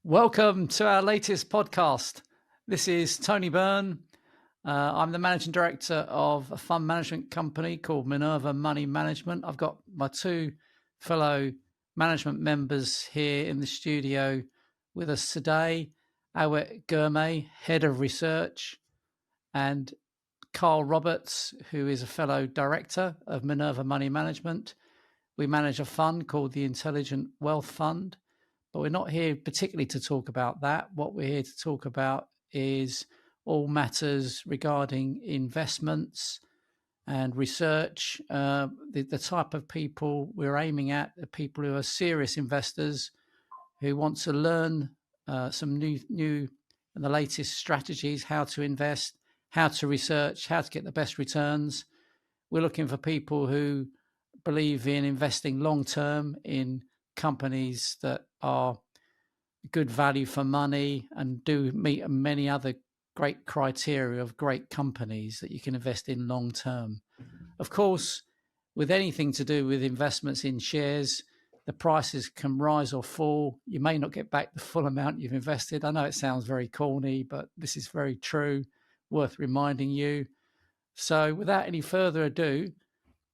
Welcome to our latest podcast. This is Tony Byrne. I'm the managing director of a fund management company called Minerva Money Management. I've got my two fellow management members here in the studio with us today, Awet Gourmet, head of research, and Carl Roberts, who is a fellow director of Minerva Money Management. We manage a fund called the Intelligent Wealth Fund. But we're not here particularly to talk about that. What we're here to talk about is all matters regarding investments and research. The type of people we're aiming at are people who are serious investors who want to learn some new and the latest strategies, how to invest, how to research, how to get the best returns. We're looking for people who believe in investing long term in companies that are good value for money and do meet many other great criteria of great companies that you can invest in long term. Of course, with anything to do with investments in shares, the prices can rise or fall. You may not get back the full amount you've invested. I know it sounds very corny, but this is very true, worth reminding you. So without any further ado,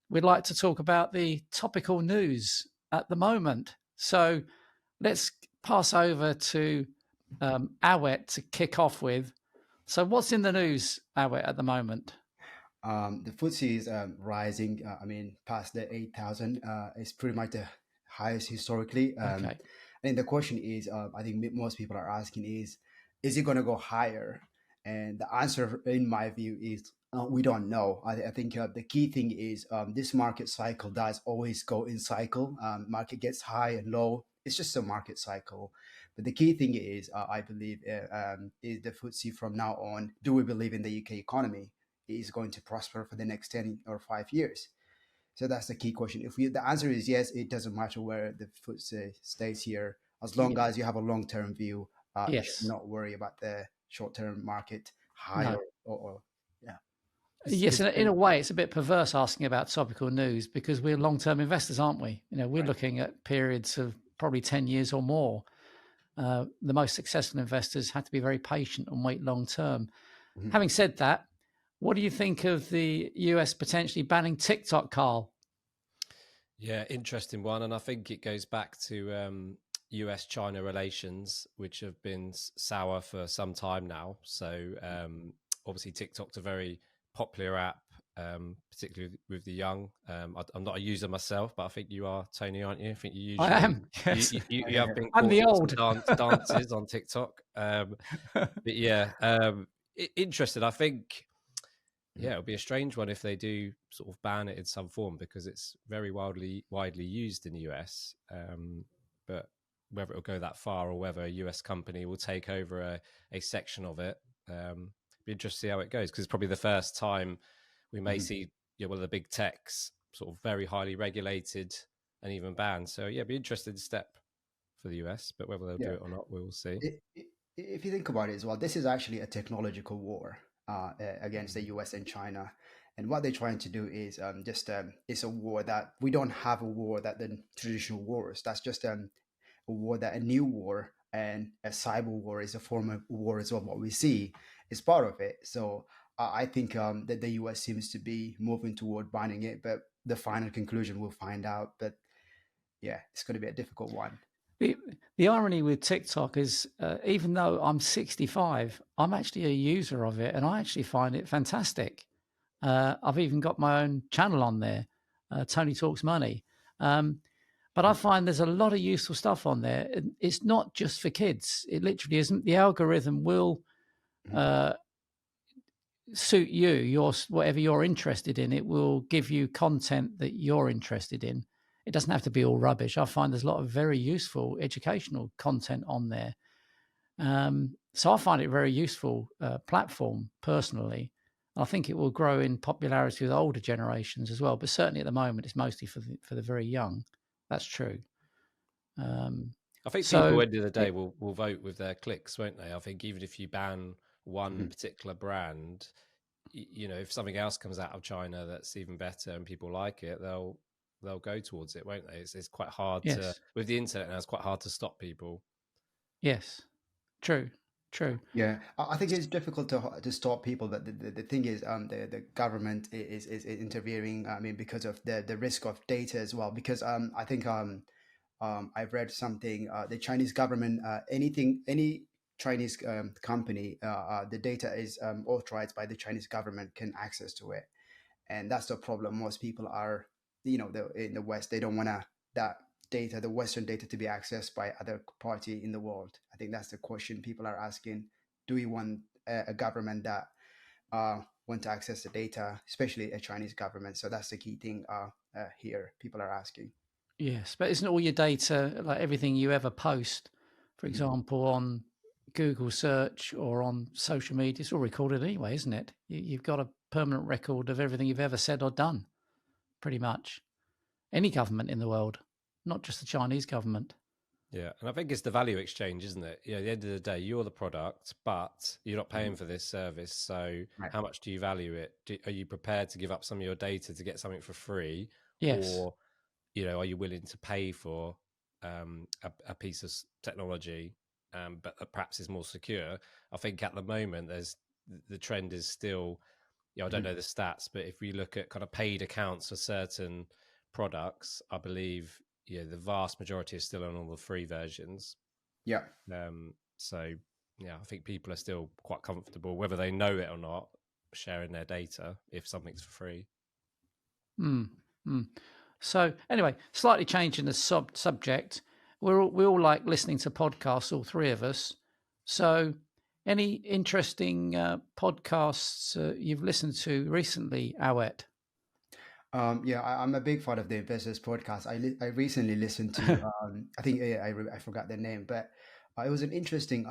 we'd like to talk about the topical news at the moment. So let's pass over to Awet to kick off with. So what's in the news, Awet, at the moment? The FTSE is rising. Past the 8,000. It's pretty much the highest historically. Okay. And the question is, I think most people are asking is it going to go higher? And the answer, in my view, is we don't know. I think the key thing is this market cycle does always go in cycle. Market gets high and low. It's just a market cycle. But the key thing is, I believe, is the FTSE from now on. Do we believe in the UK economy is going to prosper for the next 10 or 5 years? So that's the key question. If the answer is yes, it doesn't matter where the FTSE stays here. As long as you have a long-term view, you should Yes. not worry about the short-term market high No. or yeah. Yes, in a way, it's a bit perverse asking about topical news because we're long-term investors, aren't we? We're Right. looking at periods of probably 10 years or more. The most successful investors have to be very patient and wait long-term. Mhm. Having said that, what do you think of the US potentially banning TikTok, Carl? Yeah, interesting one. And I think it goes back to US-China relations, which have been sour for some time now. So obviously TikTok's a very popular app, particularly with the young. I'm not a user myself, but I think you are, Tony, aren't you? I think you usually I am. Yes. you have been I'm caught the doing old. some dances on TikTok. But yeah, interested. I think. Yeah, it'll be a strange one if they do sort of ban it in some form because it's very widely used in the US. But whether it'll go that far or whether a US company will take over a section of it, be interesting to see how it goes because it's probably the first time we may see one of the big techs sort of very highly regulated and even banned. So yeah, be interesting step for the US, but whether they'll do it or not, we will see. If you think about it as well, this is actually a technological war against the US and China. And what they're trying to do is it's a war that we don't have a war that the traditional wars. That's just a war that a new war and a cyber war is a form of war as well. What we see is part of it. So I think that the US seems to be moving toward banning it, but the final conclusion we'll find out. But yeah, it's going to be a difficult one. The irony with TikTok is, even though I'm 65, I'm actually a user of it, and I actually find it fantastic. I've even got my own channel on there, Tony Talks Money. But I find there's a lot of useful stuff on there. It's not just for kids. It literally isn't. The algorithm will suit you, whatever you're interested in. It will give you content that you're interested in. It doesn't have to be all rubbish. I find there's a lot of very useful educational content on there. So I find it a very useful platform personally. I think it will grow in popularity with older generations as well. But certainly at the moment, it's mostly for the very young. That's true. I think people, at the end of the day, will vote with their clicks, won't they? I think even if you ban one particular brand, if something else comes out of China that's even better and people like it, they'll go towards it, won't they? It's quite hard with the internet now. It's quite hard to stop people. Yes, true, true. Yeah, I think it's difficult to stop people, but the thing is, the government is interfering. I mean, because of the risk of data as well. Because I think I've read something. The Chinese government, any Chinese company, the data is authorized by the Chinese government can access to it, and that's the problem. Most people are, in the West, they don't want that data, the Western data, to be accessed by other party in the world. I think that's the question people are asking. Do we want a government that want to access the data, especially a Chinese government? So that's the key thing here. People are asking. Yes, but isn't all your data, like everything you ever post, for Mhm. example, on Google search or on social media, it's all recorded anyway, isn't it? You've got a permanent record of everything you've ever said or done, pretty much. Any government in the world, not just the Chinese government. Yeah, and I think it's the value exchange, isn't it? At the end of the day, you're the product, but you're not paying Mhm. for this service. So, Right. how much do you value it? Are you prepared to give up some of your data to get something for free, Yes. or are you willing to pay for a piece of technology, but that perhaps is more secure? I think at the moment, the trend is still, I don't Mhm. know the stats, but if we look at kind of paid accounts for certain products, I believe the vast majority is still on all the free versions. Yeah. So I think people are still quite comfortable, whether they know it or not, sharing their data if something's for free. Mm, mm. So anyway, slightly changing the subject. We all like listening to podcasts, all three of us. So, any interesting podcasts you've listened to recently, Awet? Yeah, I'm a big fan of the Investors podcast. I recently listened to I think I forgot the name, but it was an interesting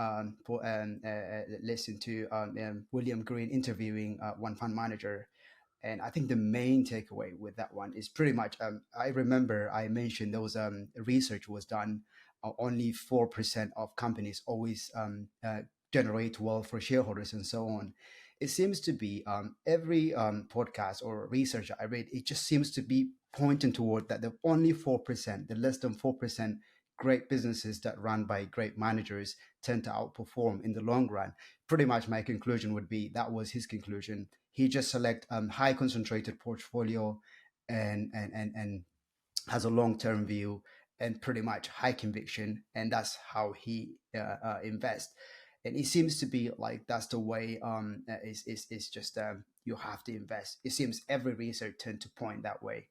listen to William Green interviewing one fund manager. And I think the main takeaway with that one is pretty much, I remember I mentioned those research was done, only 4% of companies always generate wealth for shareholders and so on. It seems to be every podcast or research I read, it just seems to be pointing toward that the only 4%, the less than 4% great businesses that run by great managers tend to outperform in the long run. Pretty much my conclusion would be that was his conclusion. He just select high concentrated portfolio and has a long term view and pretty much high conviction, and that's how he invests. And it seems to be like that's the way. Is just you have to invest. It seems every research tend to point that way.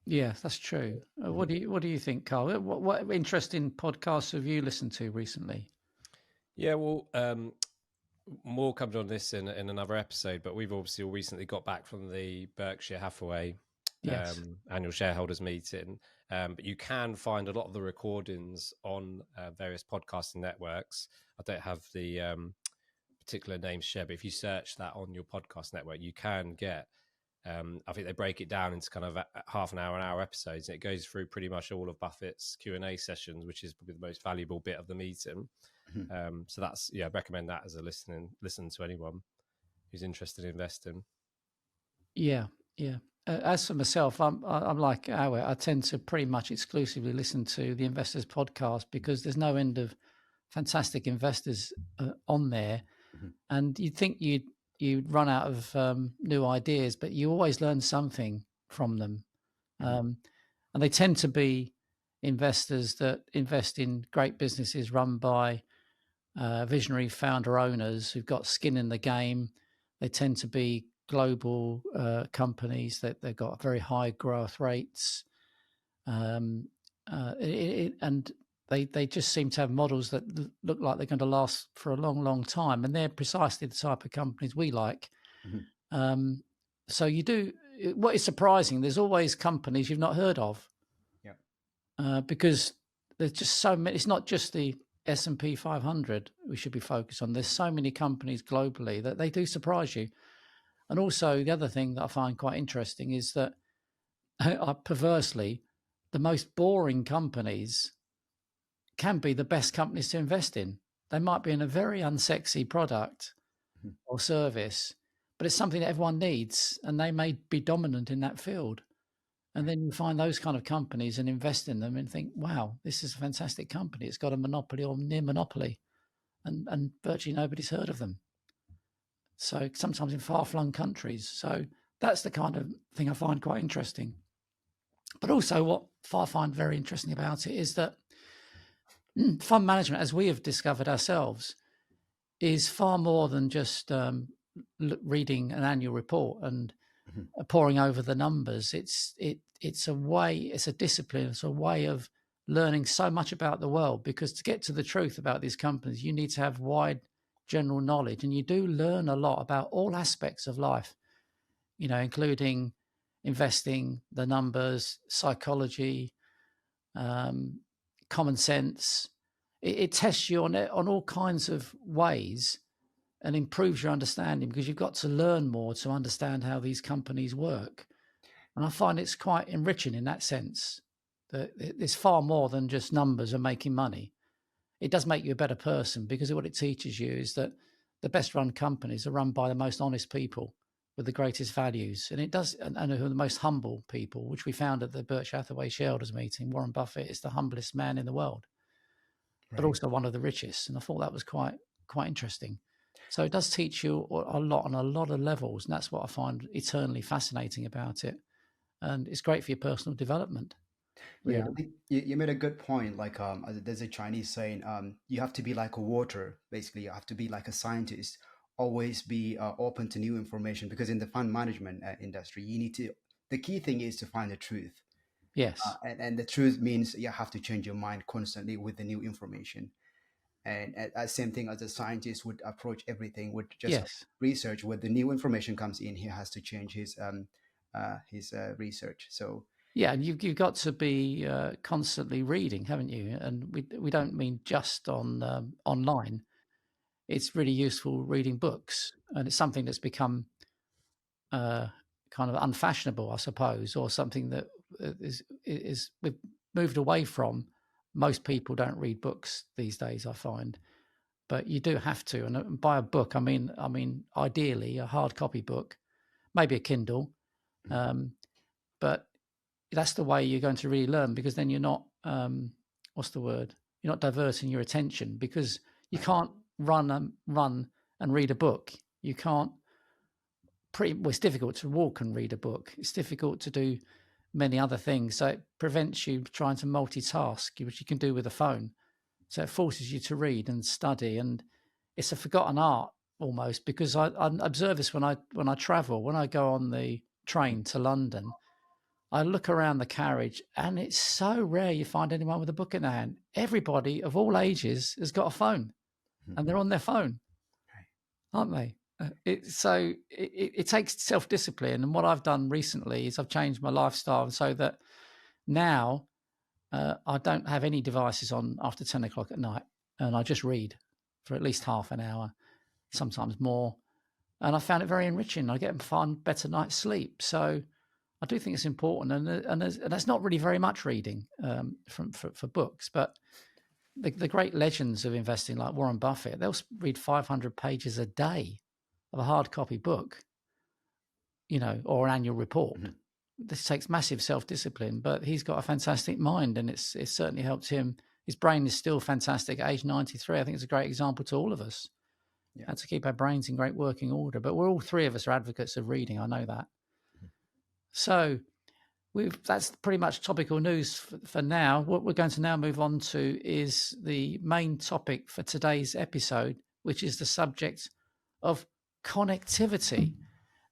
Yeah, that's true. Mhm. What do you think, Carl? What interesting podcasts have you listened to recently? Yeah, well, more comes on this in another episode, but we've obviously all recently got back from the Berkshire Hathaway Yes. annual shareholders meeting. But you can find a lot of the recordings on various podcasting networks. I don't have the particular names shared, but if you search that on your podcast network, you can get. I think they break it down into kind of half an hour episodes, and it goes through pretty much all of Buffett's Q&A sessions, which is probably the most valuable bit of the meeting. Mhm. So that's I recommend that as a listen to anyone who's interested in investing. Yeah, yeah. As for myself, I'm like Awet. I tend to pretty much exclusively listen to the Investors Podcast because there's no end of fantastic investors on there, Mhm. and you'd think you'd run out of new ideas, but you always learn something from them, Mhm. and they tend to be investors that invest in great businesses run by visionary founder owners who've got skin in the game. They tend to be global companies that they've got very high growth rates, um, and they just seem to have models that look like they're going to last for a long, long time, and they're precisely the type of companies we like. Mhm. Um, so you do. What is surprising? There's always companies you've not heard of Yeah. because there's just so many. It's not just the S&P 500 we should be focused on. There's so many companies globally that they do surprise you. And also the other thing that I find quite interesting is that perversely, the most boring companies can be the best companies to invest in. They might be in a very unsexy product Mhm. or service, but it's something that everyone needs, and they may be dominant in that field. And then you find those kind of companies and invest in them and think, wow, this is a fantastic company. It's got a monopoly or near monopoly, and virtually nobody's heard of them. So sometimes in far-flung countries. So that's the kind of thing I find quite interesting. But also what I find very interesting about it is that fund management, as we have discovered ourselves, is far more than just reading an annual report and poring over the numbers. It's a way, it's a discipline, it's a way of learning so much about the world, because to get to the truth about these companies, you need to have wide general knowledge, and you do learn a lot about all aspects of life, including investing, the numbers, psychology, common sense. It tests you on all kinds of ways and improves your understanding, because you've got to learn more to understand how these companies work. And I find it's quite enriching in that sense, that it's far more than just numbers and making money. It does make you a better person, because what it teaches you is that the best run companies are run by the most honest people with the greatest values. And it does, and who are the most humble people, which we found at the Berkshire Hathaway shareholders meeting. Warren Buffett is the humblest man in the world, but also one of the richest. And I thought that was quite interesting. So it does teach you a lot on a lot of levels. And that's what I find eternally fascinating about it. And it's great for your personal development. Yeah, I think you made a good point. Like, there's a Chinese saying, you have to be like a water. Basically, you have to be like a scientist. Always be open to new information, because in the fund management industry, you need to. The key thing is to find the truth. Yes. And the truth means you have to change your mind constantly with the new information. And same thing as a scientist would approach everything, would just research. When the new information comes in, he has to change his research. So yeah, and you've got to be constantly reading, haven't you? And we don't mean just on online. It's really useful reading books, and it's something that's become kind of unfashionable, I suppose, or something that is we've moved away from. Most people don't read books these days, I find, but you do have to. And buy a book. I mean, ideally a hard copy book, maybe a Kindle, but that's the way you're going to really learn, because then you're not what's the word? You're not diverting your attention, because you can't run and read a book. You can't. It's difficult to walk and read a book. It's difficult to do many other things. So it prevents you trying to multitask, which you can do with a phone. So it forces you to read and study, and it's a forgotten art almost, because I observe this when I travel. When I go on the train to London, I look around the carriage, and it's so rare you find anyone with a book in their hand. Everybody of all ages has got a phone, and they're on their phone, aren't they? It takes self-discipline. And what I've done recently is I've changed my lifestyle so that now I don't have any devices on after 10 o'clock at night, and I just read for at least half an hour, sometimes more. And I found it very enriching. I get better night's sleep. So I do think it's important, and that's not really very much reading for books, but the great legends of investing, like Warren Buffett, they'll read 500 pages a day of a hard copy book, or an annual report. This takes massive self-discipline, but he's got a fantastic mind, and it's certainly helped him. His brain is still fantastic at age 93. I think it's a great example to all of us. How to keep our brains in great working order. But we're all three of us are advocates of reading. I know that. So that's pretty much topical news for now. What we're going to now move on to is the main topic for today's episode, which is the subject of connectivity.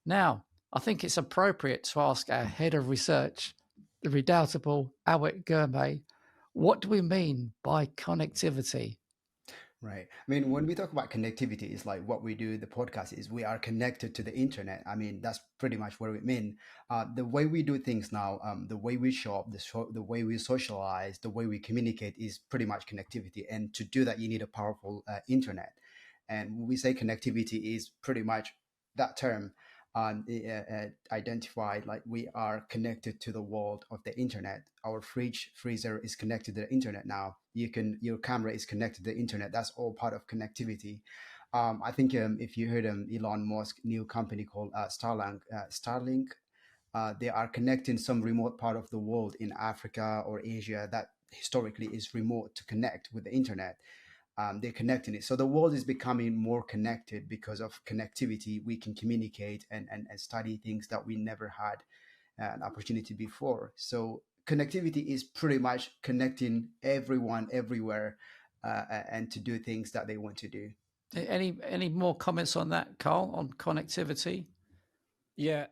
Now, I think it's appropriate to ask our head of research, the redoubtable Awet Gourmet, what do we mean by connectivity? Right. I mean, when we talk about connectivity, it's like what we do, the podcast is we are connected to the internet. I mean, that's pretty much what we mean. The way we do things now, the way we shop, the way we socialize, the way we communicate is pretty much connectivity. And to do that, you need a powerful internet. And when we say connectivity is pretty much that term identified, like we are connected to the world of the internet. Our freezer is connected to the internet now. Your camera is connected to the internet. That's all part of connectivity. I think if you heard Elon Musk new company called Starlink, they are connecting some remote part of the world in Africa or Asia that historically is remote to connect with the internet. They're connecting it. So the world is becoming more connected because of connectivity. We can communicate and study things that we never had an opportunity before. So connectivity is pretty much connecting everyone everywhere and to do things that they want to do. Any more comments on that, Carl, on connectivity? Yeah,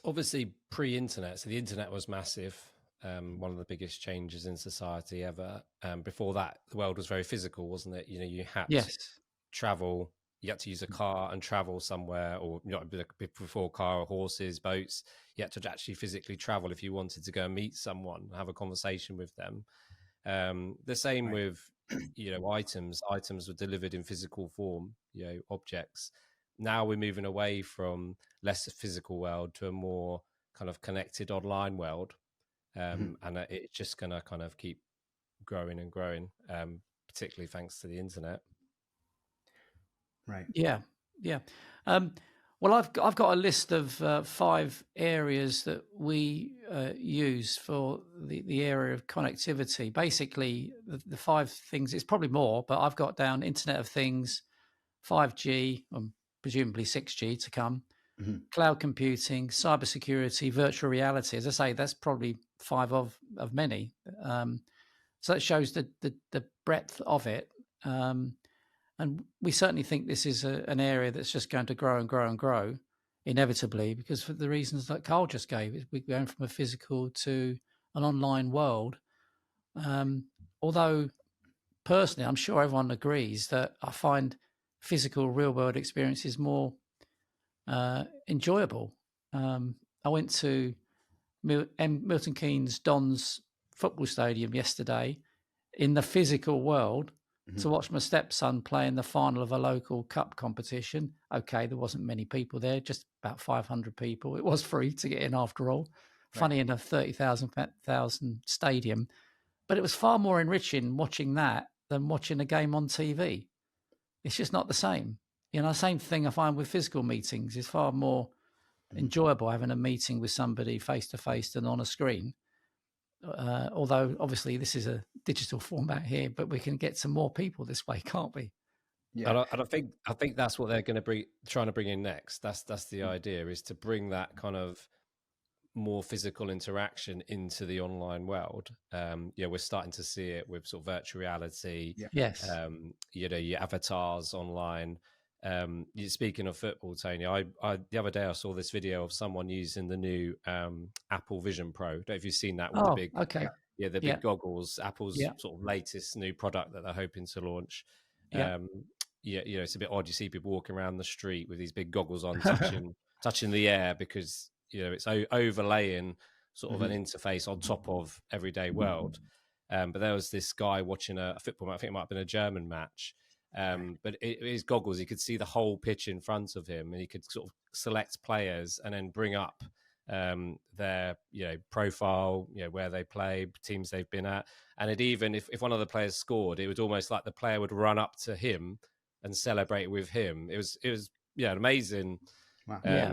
obviously pre-internet, so the internet was massive. One of the biggest changes in society ever. Before that, the world was very physical, wasn't it? You had to travel. You had to use a car and travel somewhere, or before car, horses, boats. You had to actually physically travel if you wanted to go and meet someone, have a conversation with them. The same with items. Items were delivered in physical form, objects. Now we're moving away from less physical world to a more kind of connected online world. And it's just going to kind of keep growing and growing, particularly thanks to the internet. Right. Yeah. Well, I've got a list of 5 areas that we use for the area of connectivity. Basically, the 5 things. It's probably more, but I've got down Internet of Things, 5G, presumably 6G to come. Cloud computing, cybersecurity, virtual reality. As I say, that's probably 5 of many. So it shows the breadth of it. And we certainly think this is an area that's just going to grow and grow and grow, inevitably, because for the reasons that Carl just gave, we're going from a physical to an online world. Although, personally, I'm sure everyone agrees that I find physical real-world experiences more enjoyable. I went to Milton Keynes Dons football stadium yesterday in the physical world to watch my stepson play in the final of a local cup competition. Okay, there wasn't many people there, just about 500 people. It was free to get in after all. Funny enough, 30,000 stadium. But it was far more enriching watching that than watching a game on TV. It's just not the same. Same thing I find with physical meetings. It's far more enjoyable having a meeting with somebody face to face than on a screen. Although obviously this is a digital format here, but we can get some more people this way, can't we? Yeah, and I think that's what they're going to trying to bring in next. That's the idea, is to bring that kind of more physical interaction into the online world. We're starting to see it with sort of virtual reality. Yes. Your avatars online. Speaking of football, Tony, I the other day I saw this video of someone using the new Apple Vision Pro. Don't know if you've seen that with the big, the big goggles. Apple's sort of latest new product that they're hoping to launch. It's a bit odd. You see people walking around the street with these big goggles on, touching the air, because it's overlaying sort of an interface on top of everyday world. But there was this guy watching a football match. I think it might have been a German match. But his goggles, he could see the whole pitch in front of him, and he could sort of select players and then bring up their profile, where they play, teams they've been at, and it even if one of the players scored, it was almost like the player would run up to him and celebrate with him. It was an amazing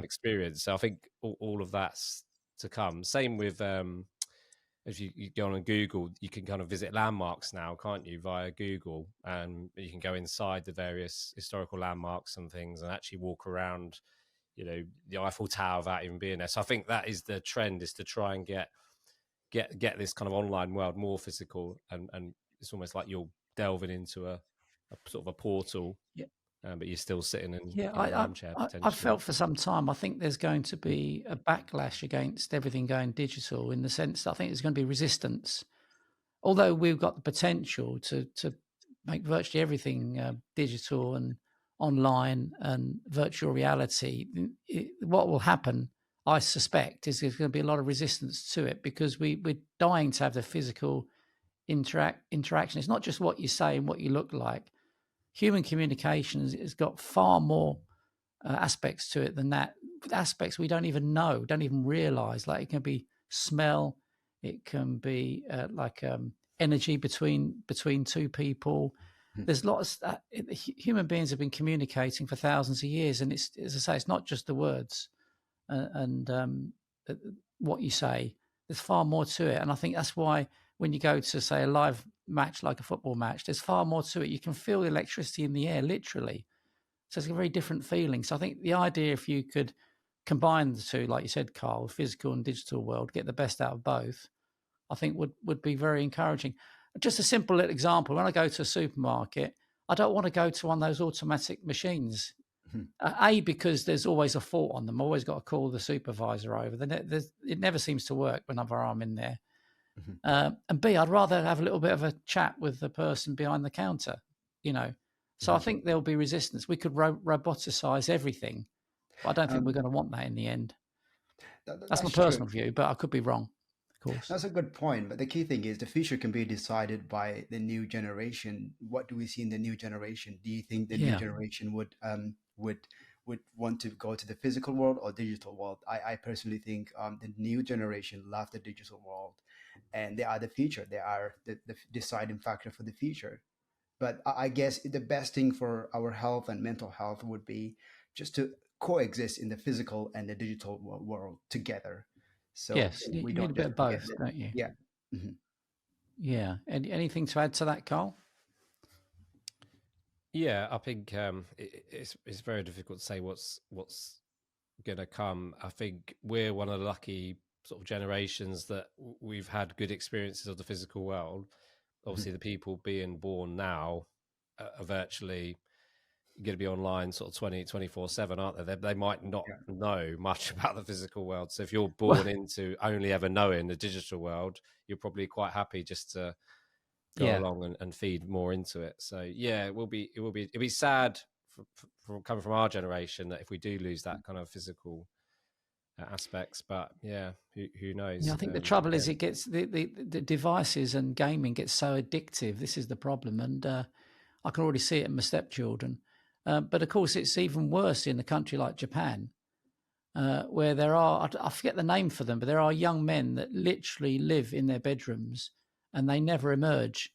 experience. So I think all of that's to come. Same with if you go on Google, you can kind of visit landmarks now, can't you, via Google? And you can go inside the various historical landmarks and things and actually walk around, the Eiffel Tower without even being there. So I think that is the trend, is to try and get this kind of online world more physical. And it's almost like you're delving into a sort of a portal, but you're still sitting in an armchair, potentially. I've felt for some time, I think there's going to be a backlash against everything going digital, in the sense that I think there's going to be resistance. Although we've got the potential to make virtually everything digital and online and virtual reality, what will happen, I suspect, is there's going to be a lot of resistance to it, because we're dying to have the physical interaction. It's not just what you say and what you look like. Human communication has got far more aspects to it than that. Aspects we don't even know, don't even realize. Like, it can be smell, it can be energy between two people. There's lots. Human beings have been communicating for thousands of years, and it's, as I say, it's not just the words. and what you say. There's far more to it, and I think that's why when you go to, say, a live match like a football match, there's far more to it. You can feel the electricity in the air, literally. So it's a very different feeling. So I think the idea, if you could combine the two, like you said, Carl, physical and digital world, get the best out of both, I think would be very encouraging. Just a simple little example. When I go to a supermarket, I don't want to go to one of those automatic machines. Because there's always a fault on them. I've always got to call the supervisor over. It never seems to work whenever I'm in there. And B, I'd rather have a little bit of a chat with the person behind the counter, So I think there'll be resistance. We could roboticize everything, but I don't think we're going to want that in the end. That's my personal view, but I could be wrong, of course. That's a good point. But the key thing is the future can be decided by the new generation. What do we see in the new generation? Do you think the new generation would want to go to the physical world or digital world? I personally think the new generation love the digital world, and they are the future. They are the deciding factor for the future. But I guess the best thing for our health and mental health would be just to coexist in the physical and the digital world together. So yes, we you don't need a bit of both, don't you? Yeah. Mm-hmm. Yeah. Anything to add to that, Carl? Yeah, I think it's very difficult to say what's going to come. I think we're one of the lucky sort of generations that we've had good experiences of the physical world. Obviously, the people being born now are virtually going to be online sort of 24/7, aren't they? They might not know much about the physical world. So if you're born into only ever knowing the digital world, you're probably quite happy just to go along and feed more into it. So yeah, it'll be sad from coming from our generation that if we do lose that kind of physical aspects, but yeah, who knows? Yeah, I think the trouble is it gets the devices and gaming gets so addictive. This is the problem, and I can already see it in my stepchildren. But of course, it's even worse in a country like Japan, where there are, I forget the name for them, but there are young men that literally live in their bedrooms and they never emerge.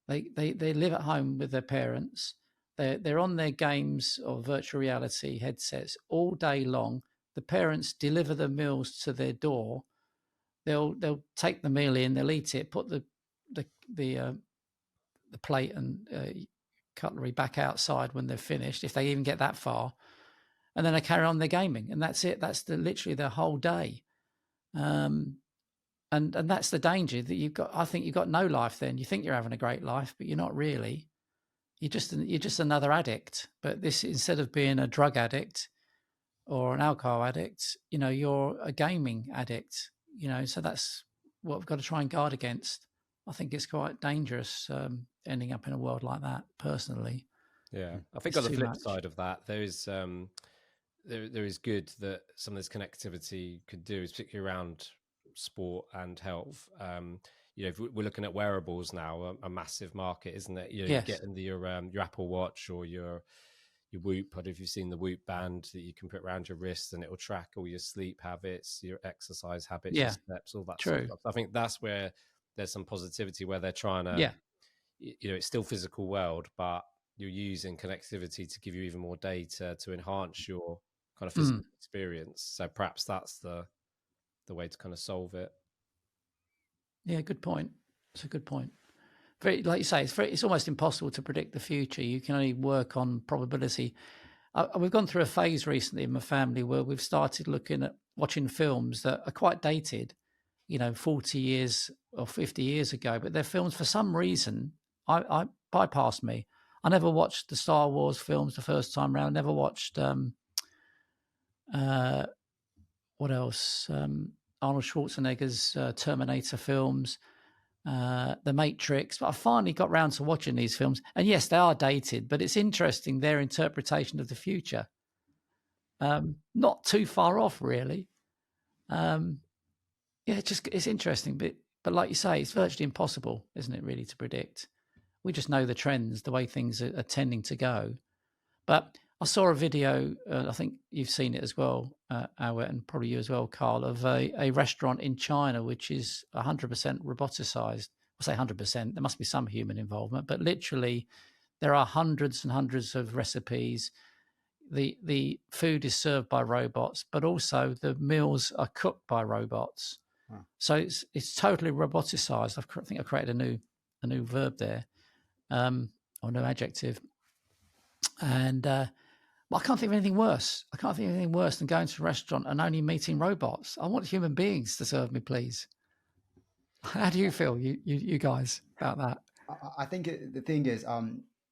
They live at home with their parents. They're on their games or virtual reality headsets all day long. The parents deliver the meals to their door. They'll take the meal in, they'll eat it, put the plate and cutlery back outside when they're finished, if they even get that far, and then they carry on their gaming, and that's it. That's literally their whole day, and that's the danger that you've got. I think you've got no life. Then you think you're having a great life, but you're not really. You're just another addict. But this, instead of being a drug addict or an alcohol addict, you're a gaming addict. So that's what we've got to try and guard against. I think it's quite dangerous ending up in a world like that, personally. Yeah, I think on the flip side of that, there is good that some of this connectivity could do, particularly around sport and health. If we're looking at wearables now, a massive market, isn't it? Yes. You get into your Apple Watch or your Whoop. I don't know if you've seen the Whoop band that you can put around your wrist, and it will track all your sleep habits, your exercise habits, your steps, all that sort of stuff. I think that's where there's some positivity, where they're trying to, it's still physical world, but you're using connectivity to give you even more data to enhance your kind of physical experience. So perhaps that's the way to kind of solve it. Yeah, good point. It's a good point. Very, like you say, it's almost impossible to predict the future. You can only work on probability. We've gone through a phase recently in my family where we've started looking at watching films that are quite dated, 40 years or 50 years ago, but they're films for some reason I bypassed me. I never watched the Star Wars films the first time around. Never watched what else? Arnold Schwarzenegger's Terminator films, The Matrix. But I finally got round to watching these films, and yes, they are dated, but it's interesting their interpretation of the future. Not too far off, really. It's interesting, but like you say, it's virtually impossible, isn't it, really, to predict? We just know the trends, the way things are tending to go. But I saw a video, I think you've seen it as well, Awet, and probably you as well, Carl, of a restaurant in China which is 100% roboticized. I say 100%, there must be some human involvement, but literally there are hundreds and hundreds of recipes. the food is served by robots, but also the meals are cooked by robots. Wow. So it's totally roboticized. I think I created a new verb there, or new adjective. And I can't think of anything worse. I can't think of anything worse than going to a restaurant and only meeting robots. I want human beings to serve me, please. How do you feel, you guys, about that? I think the thing is,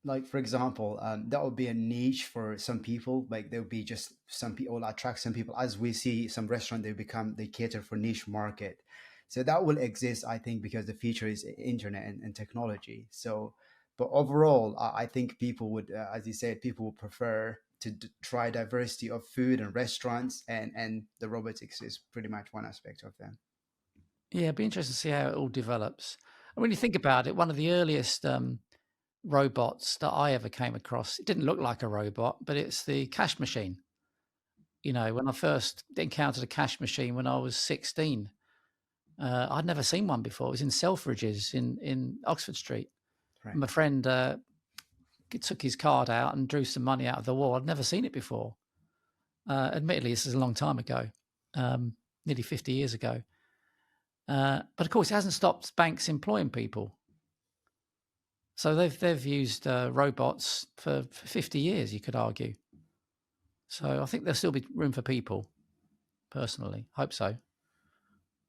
like for example, that would be a niche for some people. Like there would be just some people attract some people. As we see some restaurant, they cater for niche market. So that will exist, I think, because the future is internet and technology. So, but overall, I think people would, as you said, people would prefer to try diversity of food and restaurants, and the robotics is pretty much one aspect of them. Yeah, it'd be interesting to see how it all develops. And when you think about it, one of the earliest robots that I ever came across, it didn't look like a robot, but it's the cash machine. You know, when I first encountered a cash machine when I was 16, I'd never seen one before. It was in Selfridges in Oxford Street. Right. My friend took his card out and drew some money out of the wall. I'd never seen it before. Admittedly, this is a long time ago, nearly 50 years ago. But of course, it hasn't stopped banks employing people. So they've used robots for 50 years, you could argue. So I think there'll still be room for people, personally. Hope so.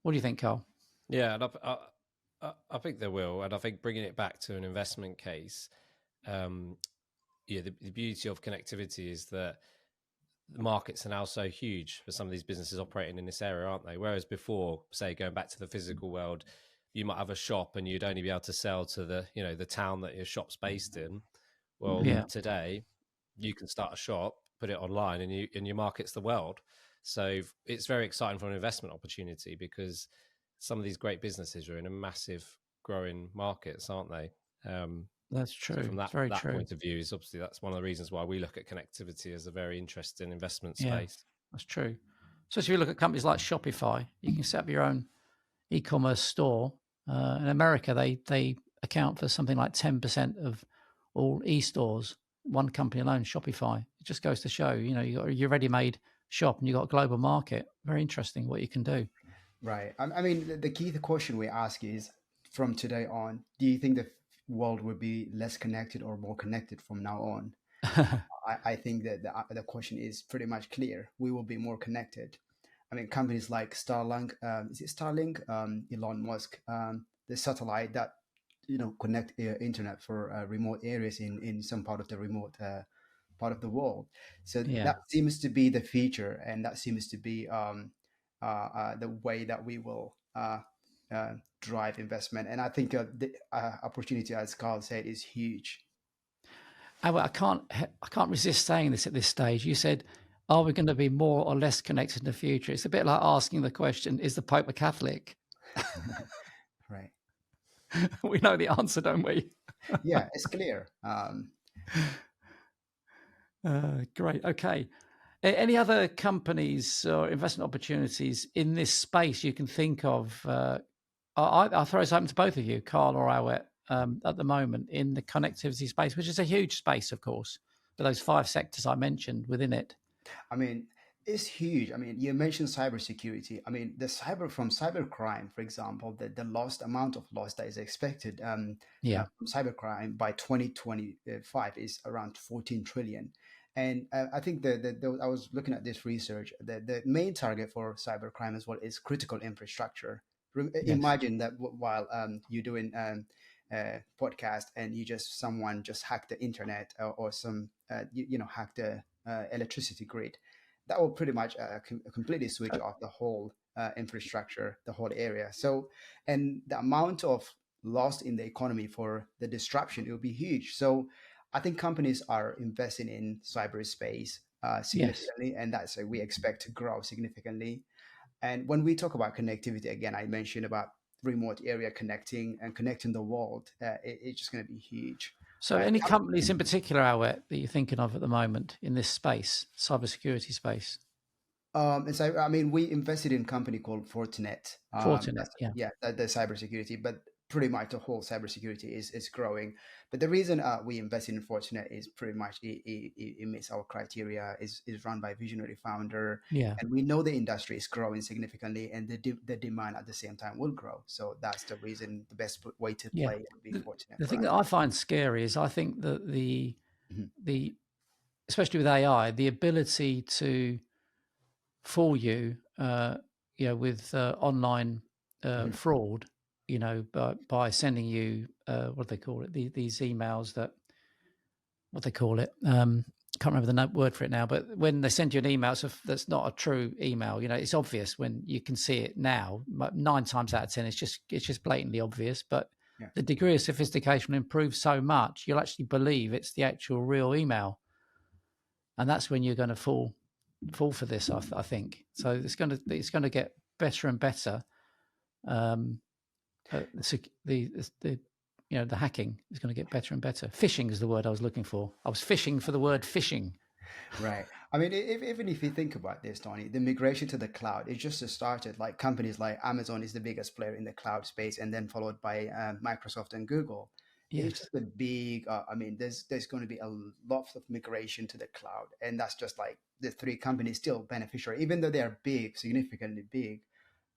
What do you think, Carl? Yeah, and I think there will. And I think bringing it back to an investment case, the beauty of connectivity is that the markets are now so huge for some of these businesses operating in this area, aren't they? Whereas before, say, going back to the physical world, you might have a shop and you'd only be able to sell to the town that your shop's based in. Well, today you can start a shop, put it online, and your market's the world. So it's very exciting for an investment opportunity because some of these great businesses are in a massive growing markets, aren't they? That's true. So from that true. point of view, is obviously that's one of the reasons why we look at connectivity as a very interesting investment Yeah, space. that's true. So if you look at companies like Shopify, you can set up your own e-commerce store. In America, they account for something like 10% of all e-stores. One company alone, Shopify. It just goes to show, you got your ready-made shop and you've got a global market. Very interesting what you can do. Right. I mean, the key question we ask is, from today on, do you think the world will be less connected or more connected from now on? I think that the question is pretty much clear. We will be more connected. I mean, companies like Starlink, is it Starlink? Elon Musk, the satellite that connect internet for remote areas in some part of the remote part of the world. So that seems to be the future, and that seems to be the way that we will drive investment. And I think the opportunity, as Carl said, is huge. I can't resist saying this at this stage. You said, are we going to be more or less connected in the future? It's a bit like asking the question, is the Pope a Catholic? Right. We know the answer, don't we? Yeah, it's clear. Great. Okay. Any other companies or investment opportunities in this space you can think of? I'll throw this open to both of you, Carl or Awet, at the moment in the connectivity space, which is a huge space, of course, but those 5 sectors I mentioned within it. I mean, it's huge. I mean, you mentioned cybersecurity. I mean, from cybercrime, for example, the amount of loss that is expected from cybercrime by 2025 is around 14 trillion. And I think I was looking at this research. The main target for cybercrime as well is critical infrastructure. Imagine that while you're doing podcast and someone just hacked the internet or some hack the electricity grid, that will pretty much completely switch off the whole infrastructure, the whole area. So, and the amount of loss in the economy for the disruption, it will be huge. So I think companies are investing in cyberspace significantly, and that's we expect to grow significantly. And when we talk about connectivity, again, I mentioned about remote area connecting the world. It's just going to be huge. So any companies in particular, Awet, that you're thinking of at the moment in this space, cybersecurity space? And so, I mean, we invested in a company called Fortinet. Fortinet, the cybersecurity. But pretty much the whole cybersecurity is growing. But the reason we invested in Fortinet is pretty much it meets our criteria. Is run by visionary founder, Yeah. and we know the industry is growing significantly, and the demand at the same time will grow. So that's the reason. The best way to Yeah. play would be Fortinet The for thing us. that I find scary is I think that Mhm. the especially with AI, the ability to fool you, with online Mhm. fraud, by sending you what do they call it? These emails that what they call it. Can't remember the word for it now, but when they send you an email that's not a true email, it's obvious when you can see it now. 9 times out of 10, it's just blatantly obvious. But Yeah. the degree of sophistication will improve so much, you'll actually believe it's the actual real email, and that's when you're going to fall for this. I think so. It's going to get better and better. The hacking is going to get better and better. Phishing is the word I was looking for. I was fishing for the word phishing. Right. I mean, even if you think about this, Tony, the migration to the cloud, it just started. Like companies like Amazon is the biggest player in the cloud space, and then followed by Microsoft and Google. It's Yes. just a big. I mean, there's going to be a lot of migration to the cloud, and that's just like the three companies still beneficiary, even though they are big, significantly big,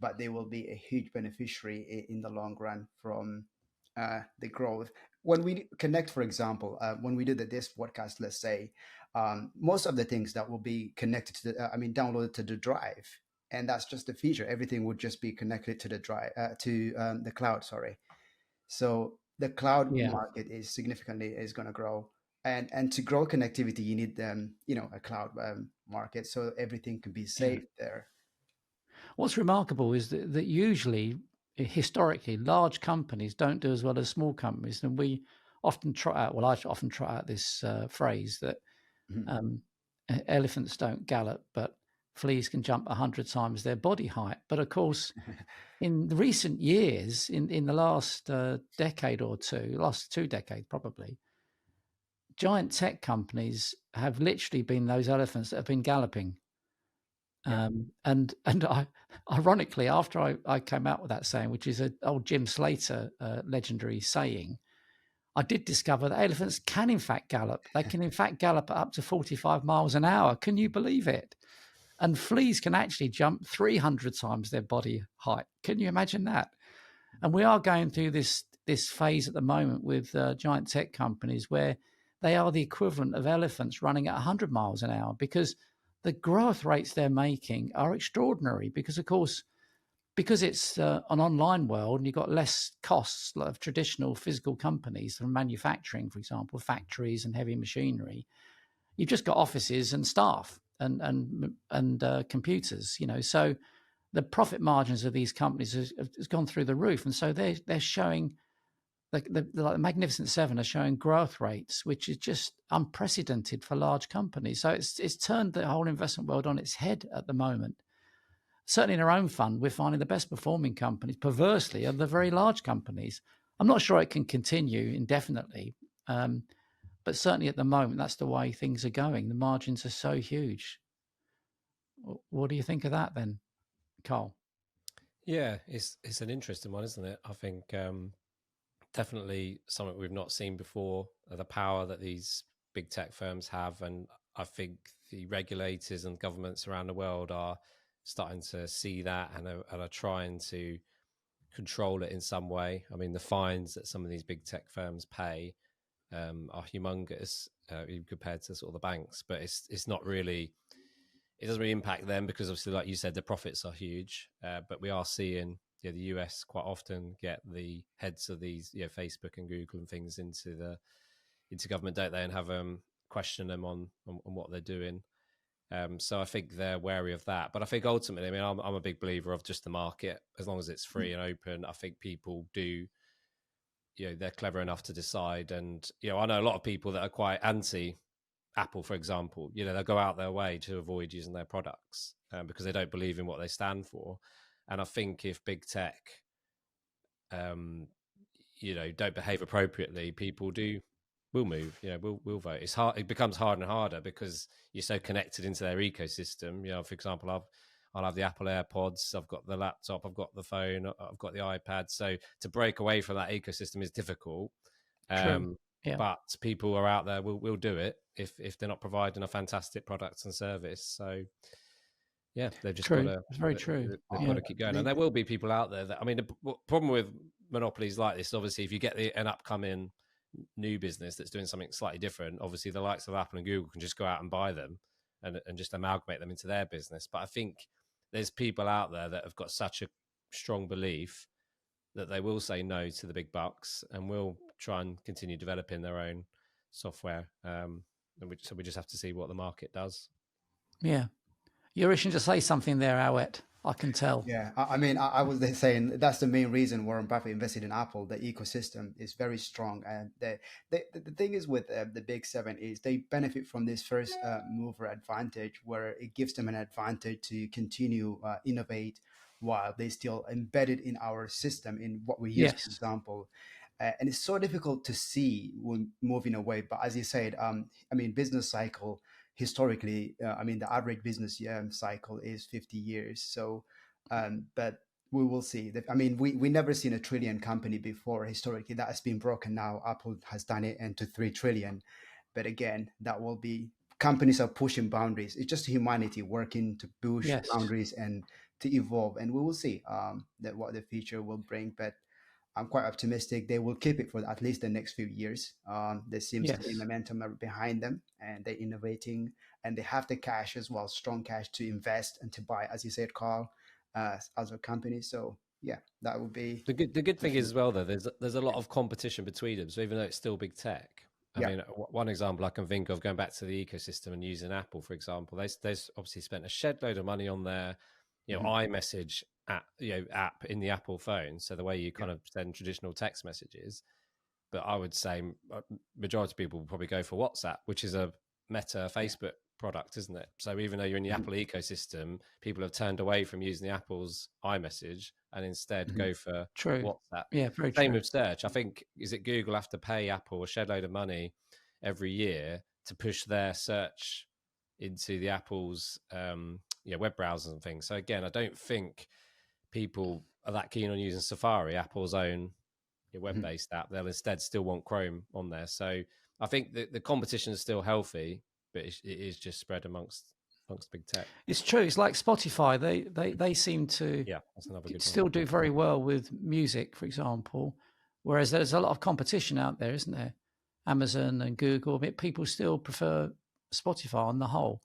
but they will be a huge beneficiary in the long run from the growth. When we connect, for example, when we do this podcast, let's say most of the things that will be connected to downloaded to the drive, and that's just a feature. Everything would just be connected to the drive, to the cloud, sorry. So the cloud Yeah. market is going to grow, and to grow connectivity you need a cloud market, so everything can be Yeah. saved there. What's remarkable is that usually, historically, large companies don't do as well as small companies, and we often try out. Well, I often try out this phrase that Mhm. elephants don't gallop, but fleas can jump 100 times their body height. But of course, in the recent years, in the last decade or two, last 2 decades probably, giant tech companies have literally been those elephants that have been galloping. Yeah. And ironically, after I came out with that saying, which is an old Jim Slater legendary saying, I did discover that elephants can in fact gallop. They can in fact gallop at up to 45 miles an hour. Can you believe it? And fleas can actually jump 300 times their body height. Can you imagine that? And we are going through this phase at the moment with giant tech companies where they are the equivalent of elephants running at 100 miles an hour, because the growth rates they're making are extraordinary. Because of course, because it's an online world and you've got less costs of traditional physical companies from manufacturing, for example, factories and heavy machinery. You've just got offices and staff and computers, so the profit margins of these companies has gone through the roof, and so they're showing the Magnificent Seven are showing growth rates which is just unprecedented for large companies. So it's turned the whole investment world on its head at the moment. Certainly in our own fund, we're finding the best performing companies, perversely, are the very large companies. I'm not sure it can continue indefinitely, but certainly at the moment, that's the way things are going. The margins are so huge. What do you think of that then, Carl? Yeah, it's an interesting one, isn't it? I think definitely something we've not seen before, the power that these big tech firms have. And I think the regulators and governments around the world are starting to see that and are trying to control it in some way. I mean, the fines that some of these big tech firms pay are humongous compared to sort of the banks, but it's not really, it doesn't really impact them because obviously, like you said, the profits are huge. But we are seeing the US quite often get the heads of these Facebook and Google and things into government, don't they, and have question them on what they're doing. So I think they're wary of that. But I think ultimately, I mean, I'm a big believer of just the market. As long as it's free and open, I think people do, they're clever enough to decide. And, I know a lot of people that are quite anti Apple, for example, they'll go out their way to avoid using their products because they don't believe in what they stand for. And I think if big tech, don't behave appropriately, people will move. Will vote. It's hard. It becomes harder and harder because you're so connected into their ecosystem. For example, I'll have the Apple AirPods, I've got the laptop, I've got the phone, I've got the iPad. So to break away from that ecosystem is difficult. True. Yeah. But people are out there will do it if they're not providing a fantastic product and service. So yeah, they've just got True. to. It's very true. They've Yeah. got to keep going, and there will be people out there that. I mean, the problem with monopolies like this, obviously, if you get an upcoming new business that's doing something slightly different, obviously the likes of Apple and Google can just go out and buy them and just amalgamate them into their business. But I think there's people out there that have got such a strong belief that they will say no to the big bucks and will try and continue developing their own software. So we just have to see what the market does. Yeah. You're wishing to say something there, Awet. I can tell. Yeah, I mean, I was saying that's the main reason Warren Buffett invested in Apple. The ecosystem is very strong, and the thing is with the big seven is they benefit from this first mover advantage, where it gives them an advantage to continue innovate while they still embedded in our system in what we use, Yes. for example. And it's so difficult to see when moving away. But as you said, I mean, business cycle historically, I mean, the average business cycle is 50 years. So, but we will see. I mean, we never seen a trillion company before historically. That has been broken now. Apple has done it into 3 trillion. But again, that will be, companies are pushing boundaries. It's just humanity working to push Yes. boundaries and to evolve. And we will see that what the future will bring. But I'm quite optimistic they will keep it for at least the next few years. There seems to be Yes. momentum behind them, and they're innovating, and they have the cash as well, strong cash to invest and to buy, as you said, Carl, other companies. So yeah, that would be The good thing is as well, though, there's a lot of competition between them. So even though it's still big tech, I mean, one example I can think of, going back to the ecosystem and using Apple, for example, they've obviously spent a shed load of money on their, iMessage app in the Apple phone. So the way you kind of send traditional text messages. But I would say majority of people will probably go for WhatsApp, which is a Meta Facebook product, isn't it? So even though you're in the Apple ecosystem, people have turned away from using the Apple's iMessage and instead go for WhatsApp. Yeah, very Same true. with search. I think, is it Google have to pay Apple a shed load of money every year to push their search into the Apple's web browsers and things. So again, I don't think people are that keen on using Safari, Apple's own web-based app. They'll instead still want Chrome on there. So I think the competition is still healthy, but it is just spread amongst big tech. It's true. It's like Spotify. They seem to that's another good still one. do very well with music, for example, whereas there's a lot of competition out there, isn't there? Amazon and Google, but people still prefer Spotify on the whole.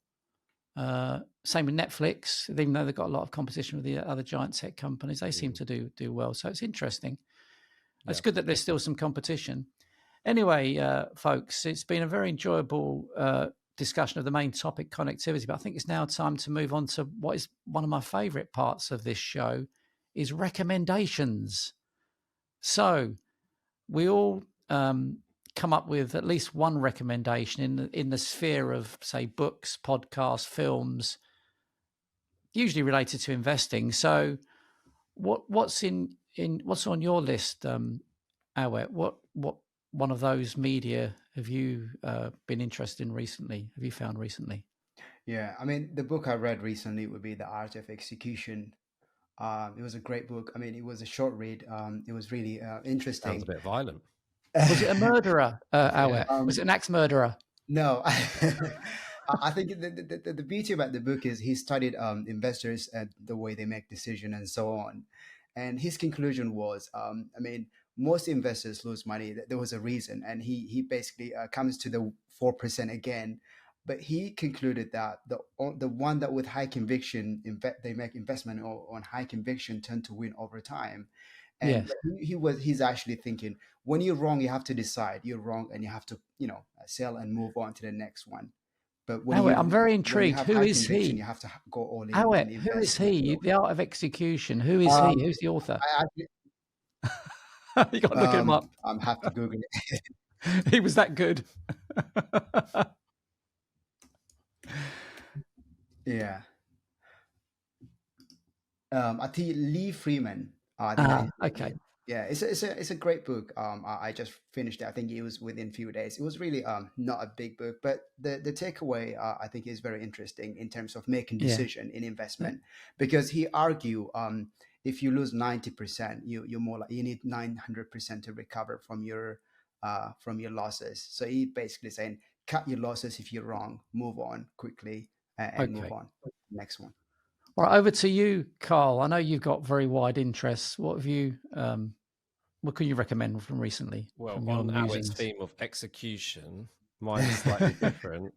Same with Netflix, even though they've got a lot of competition with the other giant tech companies, they seem to do well. So it's interesting. It's good that there's still some competition. Anyway, folks, it's been a very enjoyable discussion of the main topic, connectivity. But I think it's now time to move on to what is one of my favourite parts of this show, is recommendations. So we all come up with at least one recommendation in the sphere of, say, books, podcasts, films, usually related to investing. So what's on your list, Awet? What one of those media have you been interested in recently? Have you found recently? Yeah, I mean, the book I read recently would be The Art of Execution. It was a great book. I mean, it was a short read. It was really interesting. Sounds a bit violent. Was it a murderer, Awet? Was it an axe murderer? No, I think the beauty about the book is he studied investors and the way they make decisions and so on. And his conclusion was, I mean, most investors lose money. There was a reason. And he basically comes to the 4% again. But he concluded that the one that with high conviction, they make investment on high conviction tend to win over time. And he's actually thinking, when you're wrong, you have to decide you're wrong and you have to, sell and move on to the next one. But when Awet, I'm very intrigued. Who is he? You have to go all in. Awet, who is he? The Art of Execution. Who is he? Who's the author? You got to look him up. I'm happy to Google it. He was that good. Yeah. I think Lee Freeman. Okay. Yeah, it's a great book. I just finished it. I think it was within a few days. It was really not a big book, but the takeaway I think is very interesting in terms of making Yeah. decision in investment, because he argue if you lose 90%, you're more like you need 900% to recover from your losses. So he basically saying cut your losses if you're wrong, move on quickly and move Okay. on. Next one. All right, over to you, Carl. I know you've got very wide interests. What can you recommend from recently Well, from your on Awet's musings? theme of execution, mine is slightly different.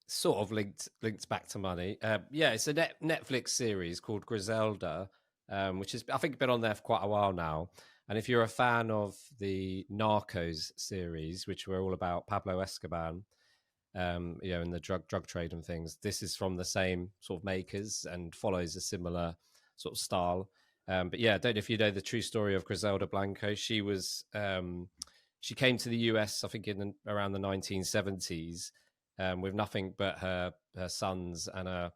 Sort of linked back to money. Yeah, it's a Netflix series called Griselda, which is I think been on there for quite a while now. And if you're a fan of the Narcos series, which were all about Pablo Escobar, and the drug trade and things, this is from the same sort of makers and follows a similar sort of style. But yeah, I don't know if you know the true story of Griselda Blanco. She came to the US, I think, around the 1970s, with nothing but her sons and I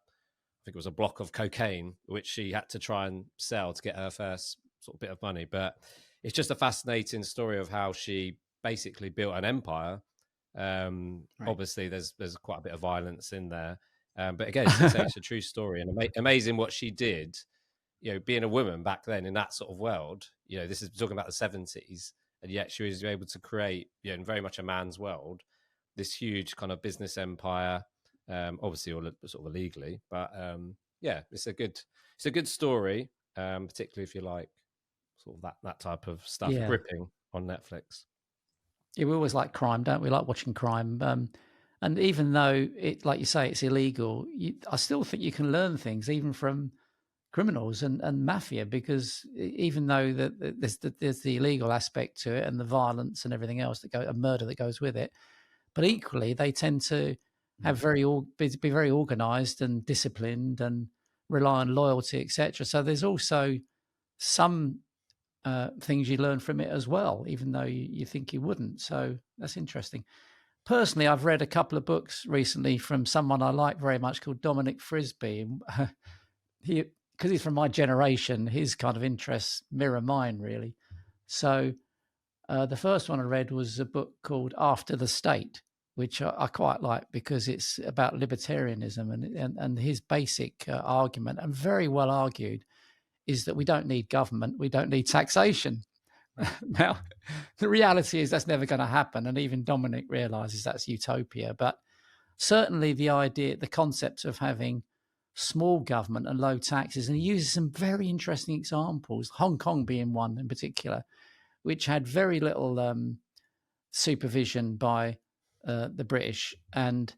think it was a block of cocaine, which she had to try and sell to get her first sort of bit of money. But it's just a fascinating story of how she basically built an empire. Right. Obviously, there's quite a bit of violence in there, but again, it's a true story and amazing what she did. Being a woman back then in that sort of world, this is talking about the 70s, and yet she was able to create, in very much a man's world, this huge kind of business empire. Obviously, all sort of illegally, but yeah, it's a good story, particularly if you like sort of that type of stuff, Yeah. gripping on Netflix. Yeah, we always like crime, don't we? Like watching crime. And even though it, like you say, it's illegal, I still think you can learn things even from criminals and mafia, because even though there's the illegal aspect to it and the violence and everything else a murder that goes with it, but equally they tend to have be very organized and disciplined and rely on loyalty, etc. So there's also some things you learn from it as well, even though you think you wouldn't. So that's interesting. Personally, I've read a couple of books recently from someone I like very much called Dominic Frisby. He, because he's from my generation, his kind of interests mirror mine, really. So the first one I read was a book called After the State, which I quite like because it's about libertarianism, and his basic argument, and very well argued, is that we don't need government, we don't need taxation. Right. Now, the reality is that's never going to happen, and even Dominic realizes that's utopia. But certainly the concept of having small government and low taxes, and he uses some very interesting examples, Hong Kong being one in particular, which had very little supervision by the British, and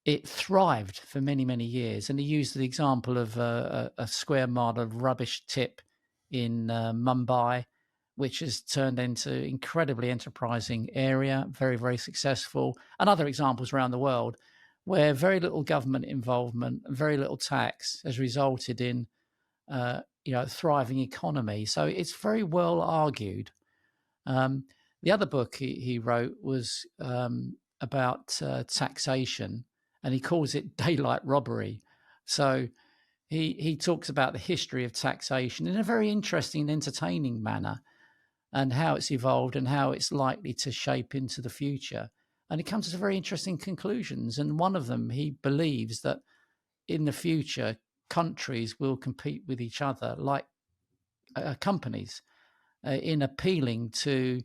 it thrived for many, many years. And he used the example of a square mile of rubbish tip in Mumbai, which has turned into incredibly enterprising area, very, very successful, and other examples around the world where very little government involvement and very little tax has resulted in a thriving economy. So it's very well argued. The other book he wrote was about taxation, and he calls it daylight robbery. So he talks about the history of taxation in a very interesting and entertaining manner, and how it's evolved and how it's likely to shape into the future. And he comes to some very interesting conclusions. And one of them, he believes that in the future, countries will compete with each other like companies in appealing to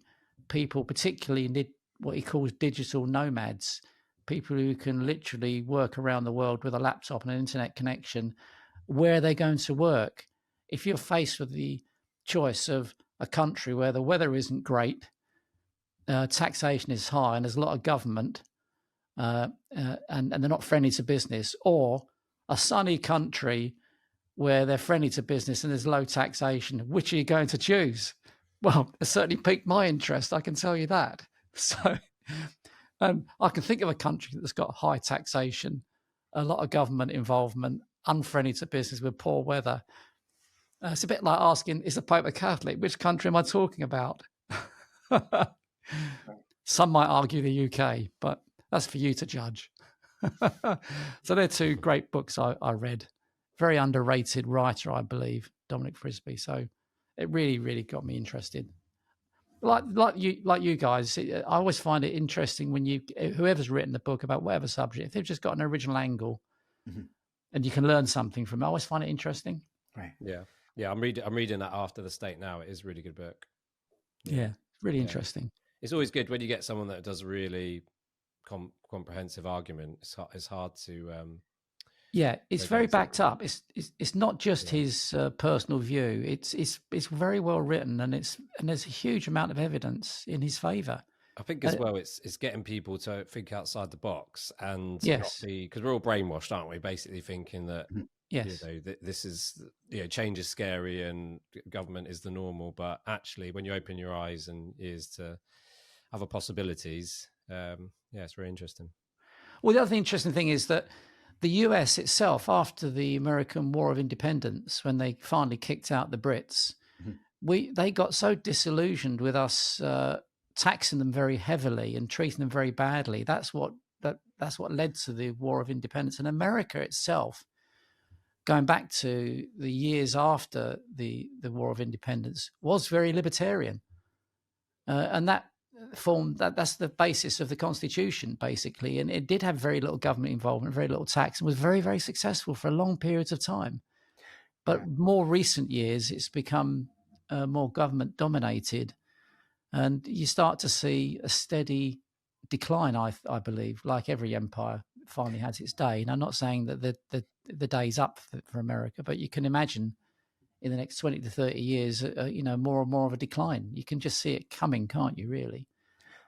people, particularly what he calls digital nomads, people who can literally work around the world with a laptop and an internet connection. Where they're going to work, if you're faced with the choice of a country where the weather isn't great, taxation is high, and there's a lot of government, and they're not friendly to business, or a sunny country where they're friendly to business and there's low taxation, which are you going to choose? Well, it certainly piqued my interest, I can tell you that. So I can think of a country that's got high taxation, a lot of government involvement, unfriendly to business with poor weather. It's a bit like asking, is the Pope a Catholic? Which country am I talking about? Some might argue the UK, but that's for you to judge. So they're two great books I read. Very underrated writer, I believe, Dominic Frisby. So It really, really got me interested. Like you guys, I always find it interesting when whoever's written the book about whatever subject, if they've just got an original angle, and you can learn something from it. I always find it interesting. Right. Yeah. I'm reading that After the State now. It is a really good book. Yeah, really interesting. It's always good when you get someone that does a really comprehensive argument. It's hard to. Yeah, it's very backed up. It's not just his personal view. It's very well written, and there's a huge amount of evidence in his favour. I think as well, it's getting people to think outside the box and yes, because we're all brainwashed, aren't we? Basically thinking that yes, this is change is scary and government is the normal, but actually, when you open your eyes and ears to other possibilities, it's very interesting. Well, the other interesting thing is that the US itself, after the American War of Independence, when they finally kicked out the Brits, they got so disillusioned with us taxing them very heavily and treating them very badly. That's what led to the War of Independence. And America itself, going back to the years after the War of Independence, was very libertarian, and that's the basis of the Constitution, basically. And it did have very little government involvement, very little tax, and was very, very successful for long periods of time. But more recent years, it's become more government dominated, and you start to see a steady decline, I believe, like every empire finally has its day. And I'm not saying that the day's up for America, but you can imagine in the next 20 to 30 years, more and more of a decline. You can just see it coming, can't you, really?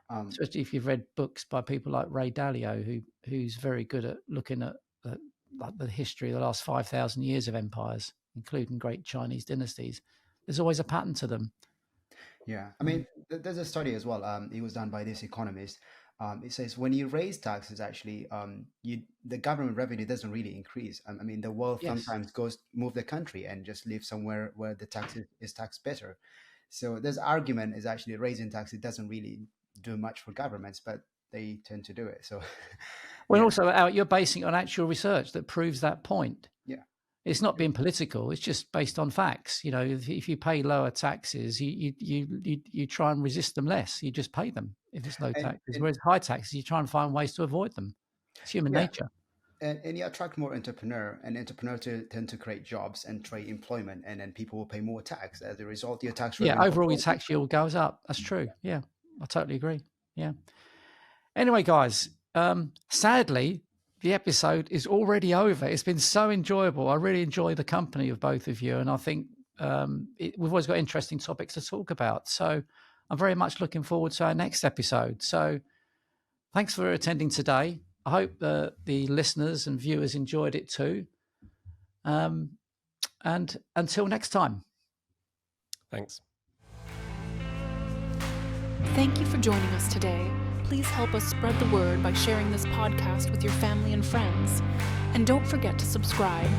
Especially if you've read books by people like Ray Dalio, who's very good at looking at like the history of the last 5,000 years of empires, including great Chinese dynasties. There's always a pattern to them. Yeah, I mean, there's a study as well. It was done by this economist. It says when you raise taxes, actually, the government revenue doesn't really increase. I mean, the wealth sometimes move the country and just live somewhere where the tax is taxed better. So this argument is actually raising taxes doesn't really do much for governments, but they tend to do it. So, also, you're basing it on actual research that proves that point. Yeah. It's not being political. It's just based on facts. If you pay lower taxes, you try and resist them less. You just pay them if it's low taxes. Whereas high taxes, you try and find ways to avoid them. It's human nature. And you attract more entrepreneurs tend to create jobs and create employment, and then people will pay more tax. As a result, your tax rate. Yeah, overall your tax yield goes up. That's true. Yeah, I totally agree. Yeah. Anyway, guys, sadly, the episode is already over. It's been so enjoyable. I really enjoy the company of both of you. And I think we've always got interesting topics to talk about. So I'm very much looking forward to our next episode. So thanks for attending today. I hope the listeners and viewers enjoyed it too. And until next time. Thanks. Thank you for joining us today. Please help us spread the word by sharing this podcast with your family and friends. And don't forget to subscribe.